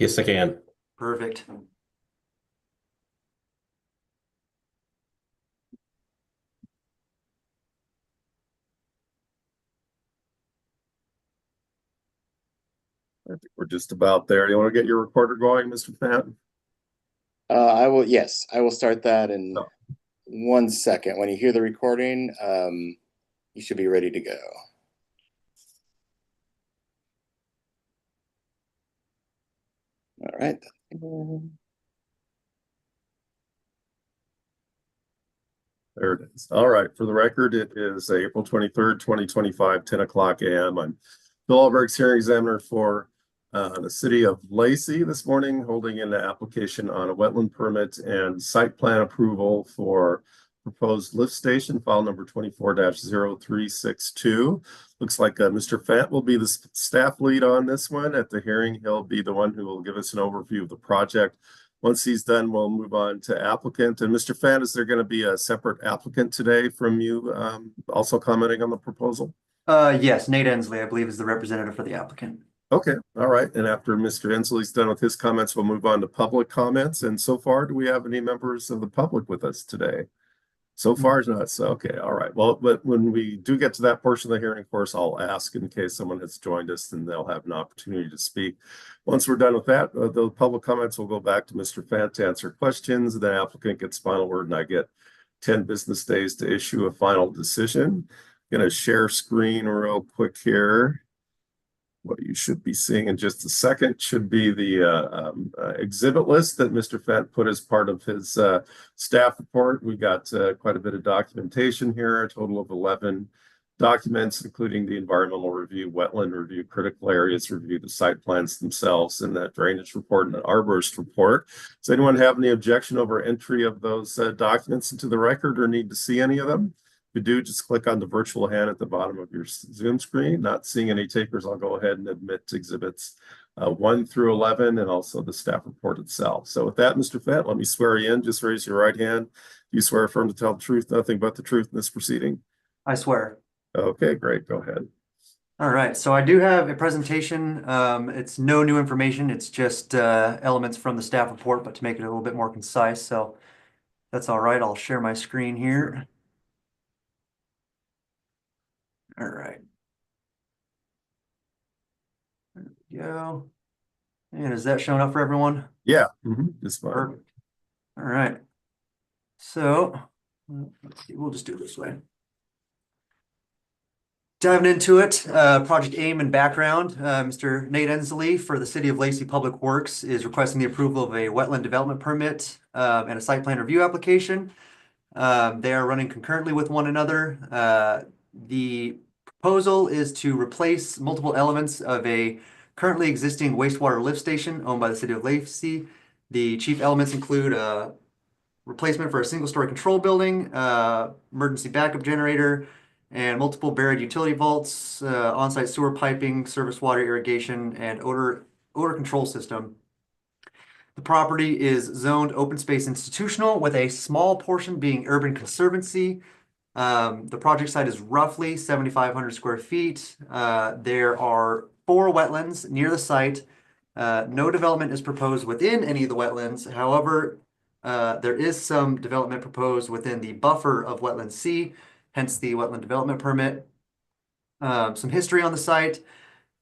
Yes, I can. Perfect. I think we're just about there. You want to get your recorder going, Mr. Fenton? Yes, I will start that in Oh. 1 second. When you hear the recording, you should be ready to go. All right. There it is. All right. For the record, it is April 23rd, 2025, 10 o'clock a.m. I'm Bill Alberg's hearing examiner for the city of Lacey this morning, holding an application on a wetland permit and site plan approval for proposed lift station, file number 24-0362. Looks like Mr. Fant will be the staff lead on this one. At the hearing, he'll be the one who will give us an overview of the project. Once he's done, we'll move on to applicant. And Mr. Fant, is there going to be a separate applicant today from you also commenting on the proposal? Yes, Nate Ensley, I believe, is the representative for the applicant. Okay, all right. And after Mr. Ensley's done with his comments, we'll move on to public comments. And so far, do we have any members of the public with us today? So far, it's not. So, okay, all right. Well, but when we do get to that portion of the hearing, of course, I'll ask in case someone has joined us, and they'll have an opportunity to speak. Once we're done with that, the public comments will go back to Mr. Fant to answer questions. The applicant gets final word, and I get 10 business days to issue a final decision. I'm going to share screen real quick here. What you should be seeing in just a second should be the exhibit list that Mr. Fent put as part of his staff report. We got quite a bit of documentation here, a total of 11 documents, including the environmental review, wetland review, critical areas review, the site plans themselves, and that drainage report and an arborist report. Does anyone have any objection over entry of those documents into the record or need to see any of them? If you do, just click on the virtual hand at the bottom of your Zoom screen. Not seeing any takers, I'll go ahead and admit exhibits 1 through 11 and also the staff report itself. So with that, Mr. Fent, let me swear you in. Just raise your right hand. Do you swear affirm to tell the truth, nothing but the truth in this proceeding? I swear. Okay, great. Go ahead. All right, so I do have a presentation. It's no new information. It's just elements from the staff report, but to make it a little bit more concise. So that's all right. I'll share my screen here. All right. There we go. And is that showing up for everyone? Yeah, it's fine. Perfect. All right. So let's see, we'll just do it this way. Diving into it, project aim and background. Mr. Nate Ensley for the City of Lacey Public Works is requesting the approval of a wetland development permit and a site plan review application. They are running concurrently with one another. The proposal is to replace multiple elements of a currently existing wastewater lift station owned by the City of Lacey. The chief elements include a replacement for a single-story control building, emergency backup generator, and multiple buried utility vaults, on-site sewer piping, surface water irrigation, and odor control system. The property is zoned open space institutional with a small portion being urban conservancy. The project site is roughly 7,500 square feet. There are 4 wetlands near the site. No development is proposed within any of the wetlands. However, there is some development proposed within the buffer of Wetland C, hence the wetland development permit. Some history on the site.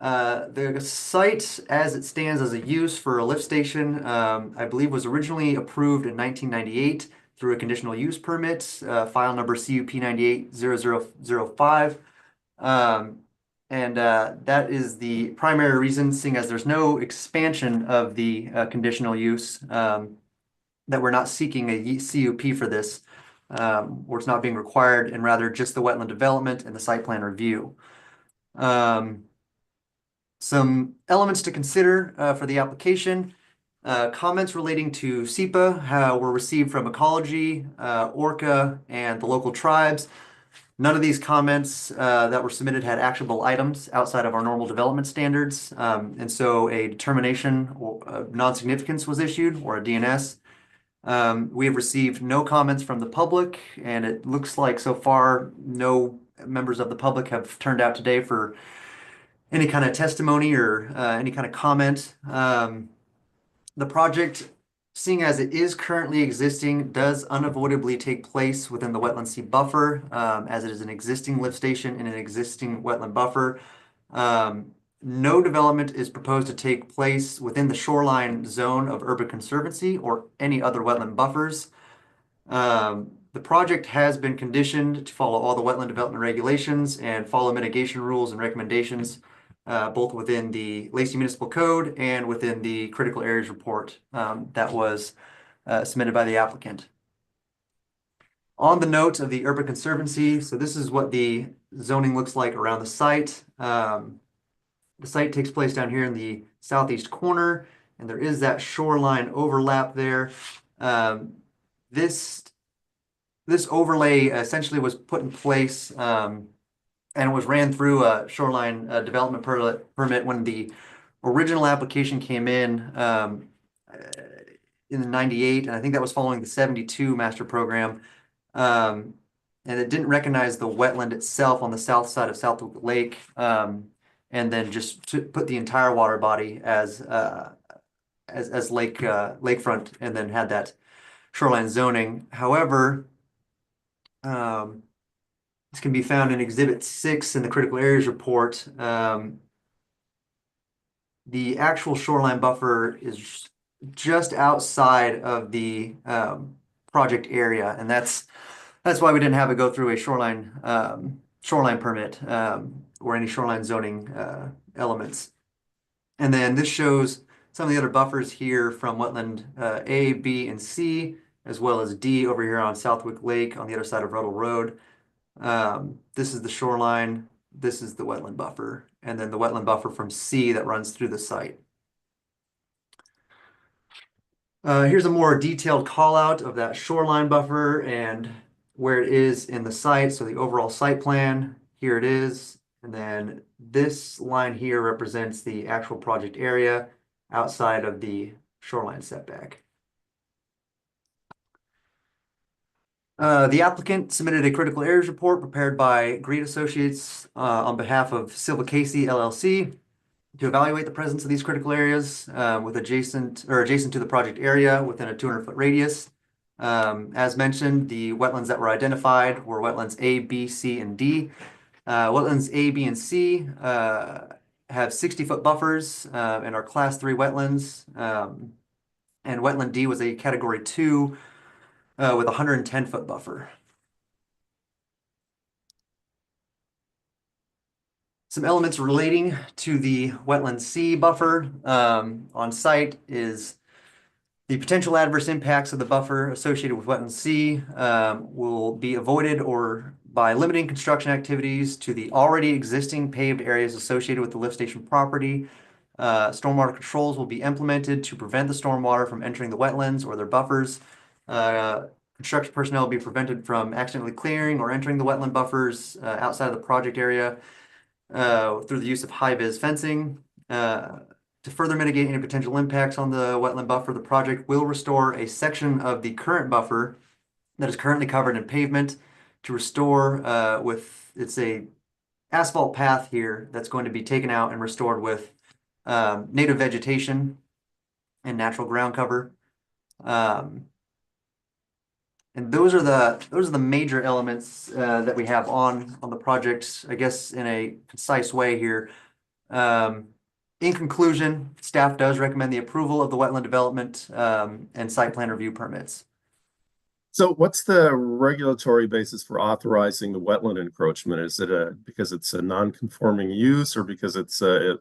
The site, as it stands as a use for a lift station, I believe was originally approved in 1998 through a conditional use permit, file number CUP 980005. That is the primary reason, seeing as there's no expansion of the conditional use, that we're not seeking a CUP for this, or it's not being required, and rather just the wetland development and the site plan review. Some elements to consider for the application. Comments relating to SEPA were received from Ecology, Orca, and the local tribes. None of these comments that were submitted had actionable items outside of our normal development standards. And so a determination of non-significance was issued, or a DNS. We have received no comments from the public, and it looks like so far no members of the public have turned out today for any kind of testimony or any kind of comment. The project, seeing as it is currently existing, does unavoidably take place within the wetland sea buffer, as it is an existing lift station in an existing wetland buffer. No development is proposed to take place within the shoreline zone of Urban Conservancy or any other wetland buffers. The project has been conditioned to follow all the wetland development regulations and follow mitigation rules and recommendations, both within the Lacey Municipal Code and within the critical areas report that was submitted by the applicant. On the note of the Urban Conservancy, so this is what the zoning looks like around the site. The site takes place down here in the southeast corner, and there is that shoreline overlap there. This overlay essentially was put in place and was ran through a shoreline development permit when the original application came in the 98, and I think that was following the 72 master program. And it didn't recognize the wetland itself on the south side of Southwick Lake, and then just put the entire water body as lakefront, and then had that shoreline zoning. However, this can be found in Exhibit 6 in the critical areas report. The actual shoreline buffer is just outside of the project area, and that's why we didn't have it go through a shoreline permit or any shoreline zoning elements. And then this shows some of the other buffers here from wetland A, B, and C, as well as D over here on Southwick Lake on the other side of Ruddle Road. This is the shoreline, this is the wetland buffer, and then the wetland buffer from C that runs through the site. Here's a more detailed call out of that shoreline buffer and where it is in the site. So the overall site plan, here it is. And then this line here represents the actual project area outside of the shoreline setback. The applicant submitted a critical areas report prepared by Great Associates on behalf of Silva Casey LLC to evaluate the presence of these critical areas with adjacent to the project area within a 200-foot radius. As mentioned, the wetlands that were identified were wetlands A, B, C, and D. Wetlands A, B, and C have 60-foot buffers and are Class 3 wetlands. And wetland D was a Category 2 with a 110-foot buffer. Some elements relating to the wetland C buffer on site is the potential adverse impacts of the buffer associated with wetland C will be avoided or by limiting construction activities to the already existing paved areas associated with the lift station property. Stormwater controls will be implemented to prevent the stormwater from entering the wetlands or their buffers. Construction personnel will be prevented from accidentally clearing or entering the wetland buffers outside of the project area through the use of high-vis fencing. To further mitigate any potential impacts on the wetland buffer, the project will restore a section of the current buffer that is currently covered in pavement to restore it's a asphalt path here that's going to be taken out and restored with native vegetation and natural ground cover. And those are the major elements that we have on the project, I guess, in a concise way here. In conclusion, staff does recommend the approval of the wetland development and site plan review permits. So what's the regulatory basis for authorizing the wetland encroachment? Is it because it's a non-conforming use, or because it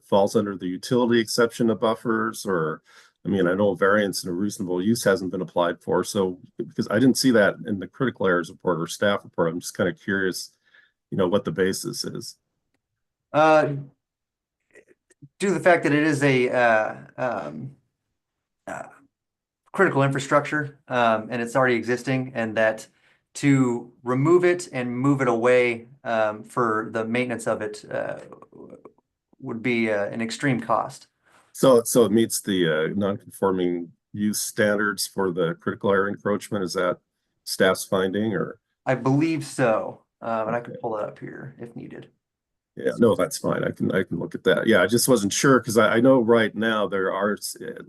falls under the utility exception of buffers? Or, I mean, I know a variance and a reasonable use hasn't been applied for. So because I didn't see that in the critical areas report or staff report, I'm just kind of curious, what the basis is. Due to the fact that it is a critical infrastructure and it's already existing, and that to remove it and move it away for the maintenance of it would be an extreme cost. So it meets the non-conforming use standards for the critical area encroachment. Is that staff's finding, or? I believe so, and I could pull it up here if needed. Yeah, no, that's fine. I can look at that. Yeah, I just wasn't sure because I know right now there are,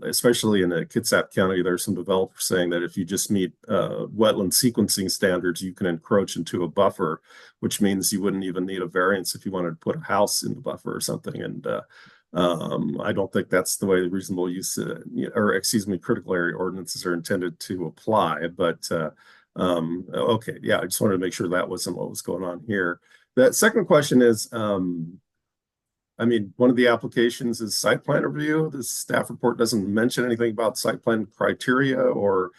especially in Kitsap County, there's some developers saying that if you just meet wetland sequencing standards, you can encroach into a buffer, which means you wouldn't even need a variance if you wanted to put a house in the buffer or something. And I don't think that's the way the reasonable use or excuse me, critical area ordinances are intended to apply. But okay, yeah, I just wanted to make sure that wasn't what was going on here. The second question is, I mean, one of the applications is site plan review. The staff report doesn't mention anything about site plan criteria or,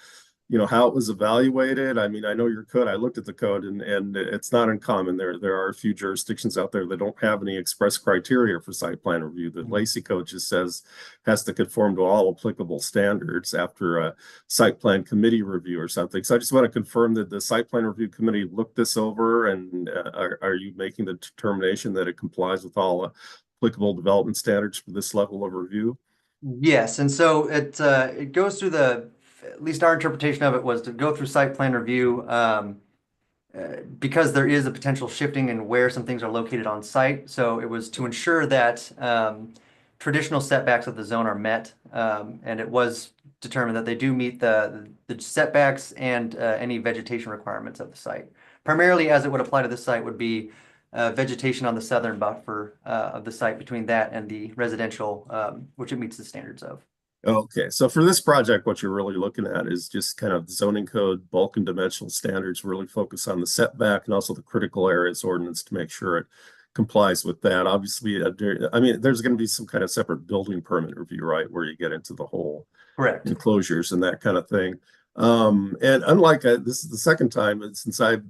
you know, how it was evaluated. I mean, I know your code. I looked at the code and it's not uncommon. There are a few jurisdictions out there that don't have any express criteria for site plan review. The Lacey code just says has to conform to all applicable standards after a site plan committee review or something. So I just want to confirm that the site plan review committee looked this over, and are you making the determination that it complies with all applicable development standards for this level of review? Yes, and so it goes through at least our interpretation of it was to go through site plan review because there is a potential shifting in where some things are located on site. So it was to ensure that traditional setbacks of the zone are met, and it was determined that they do meet the setbacks and any vegetation requirements of the site. Primarily, as it would apply to this site, would be vegetation on the southern buffer of the site between that and the residential, which it meets the standards of. Okay, so for this project, what you're really looking at is just kind of zoning code, bulk and dimensional standards, really focus on the setback and also the critical areas ordinance to make sure it complies with that. Obviously, I mean, there's going to be some kind of separate building permit review, right, where you get into the whole Correct. enclosures and that kind of thing. And unlike this is the second time since I've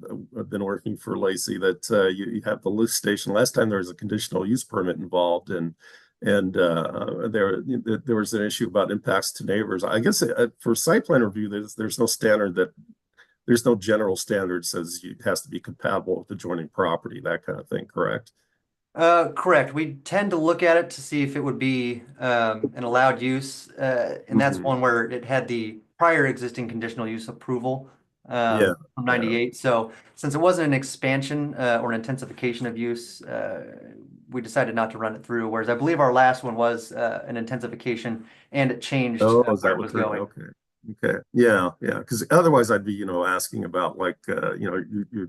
been working for Lacey that you have the lift station. Last time there was a conditional use permit involved, and there was an issue about impacts to neighbors. I guess for site plan review, there's no standard that there's no general standard says it has to be compatible with adjoining property, that kind of thing, correct? Correct. We tend to look at it to see if it would be an allowed use, and that's one where it had the prior existing conditional use approval from 98. So since it wasn't an expansion or an intensification of use, we decided not to run it through. Whereas I believe our last one was an intensication, and it changed Is where that it was going. Okay. Okay. Yeah. Yeah. Because otherwise I'd be, asking about like, they're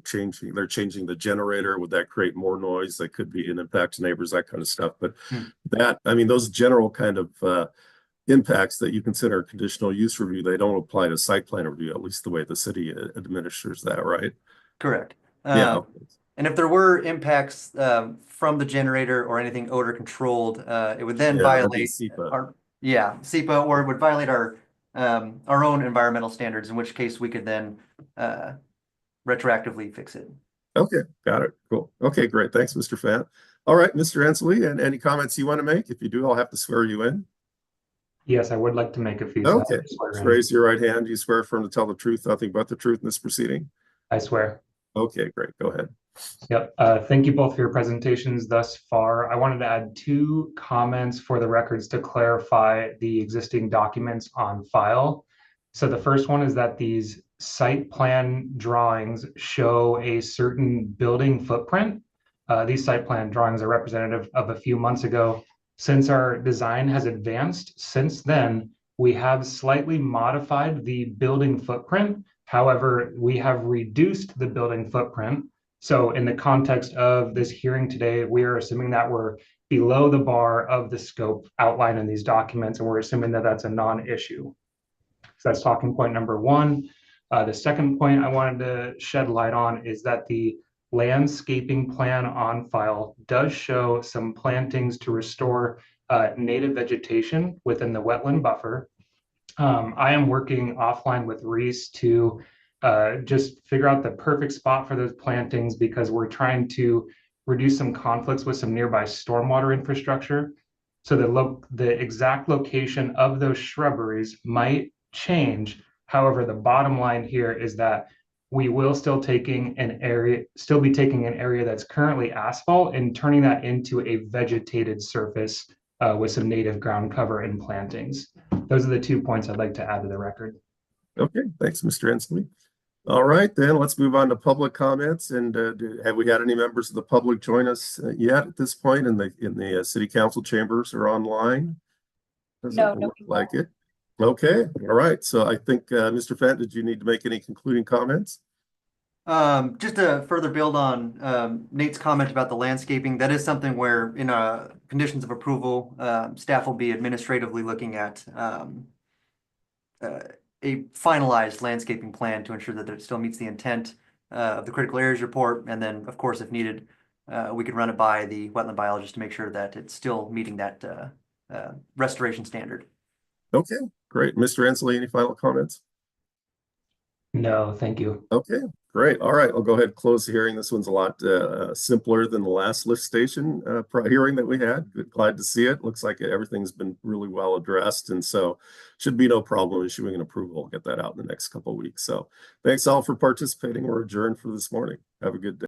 changing the generator. Would that create more noise? That could be an impact to neighbors, that kind of stuff. But those general kind of impacts that you consider conditional use review, they don't apply to site plan review, at least the way the city administers that, right? Correct. Yeah. And if there were impacts from the generator or anything odor controlled, it would then violate SEPA. SEPA, or it would violate our own environmental standards, in which case we could then retroactively fix it. Okay, got it. Cool. Okay, great. Thanks, Mr. Fant. All right, Mr. Ensley, and any comments you want to make? If you do, I'll have to swear you in. Yes, I would like to make a few. Okay, raise your right hand. Do you swear affirm to tell the truth, nothing but the truth in this proceeding? I swear. Okay, great. Go ahead. Yep. Thank you both for your presentations thus far. I wanted to add 2 comments for the records to clarify the existing documents on file. So the first one is that these site plan drawings show a certain building footprint. These site plan drawings are representative of a few months ago. Since our design has advanced since then, we have slightly modified the building footprint. However, we have reduced the building footprint. So in the context of this hearing today, we are assuming that we're below the bar of the scope outlined in these documents, and we're assuming that that's a non-issue. So that's talking point number 1. The second point I wanted to shed light on is that the landscaping plan on file does show some plantings to restore native vegetation within the wetland buffer. I am working offline with Reese to just figure out the perfect spot for those plantings, because we're trying to reduce some conflicts with some nearby stormwater infrastructure. So the exact location of those shrubberies might change. However, the bottom line here is that we will still be taking an area that's currently asphalt and turning that into a vegetated surface with some native ground cover and plantings. Those are the 2 points I'd like to add to the record. Okay, thanks, Mr. Ensley. All right, then let's move on to public comments. And have we had any members of the public join us yet at this point in the city council chambers or online? Doesn't No, look like it. Okay, all right. So I think, Mr. Fenton, did you need to make any concluding comments? Just to further build on Nate's comment about the landscaping, that is something where in conditions of approval, staff will be administratively looking at a finalized landscaping plan to ensure that it still meets the intent of the critical areas report. And then, of course, if needed, we could run it by the wetland biologist to make sure that it's still meeting that restoration standard. Okay, great. Mr. Inslee, any final comments? No, thank you. Okay, great. All right, I'll go ahead and close the hearing. This one's a lot simpler than the last lift station hearing that we had. Glad to see it. Looks like everything's been really well addressed, and so should be no problem issuing an approval. We'll get that out in the next couple of weeks. So thanks all for participating. We're adjourned for this morning. Have a good day.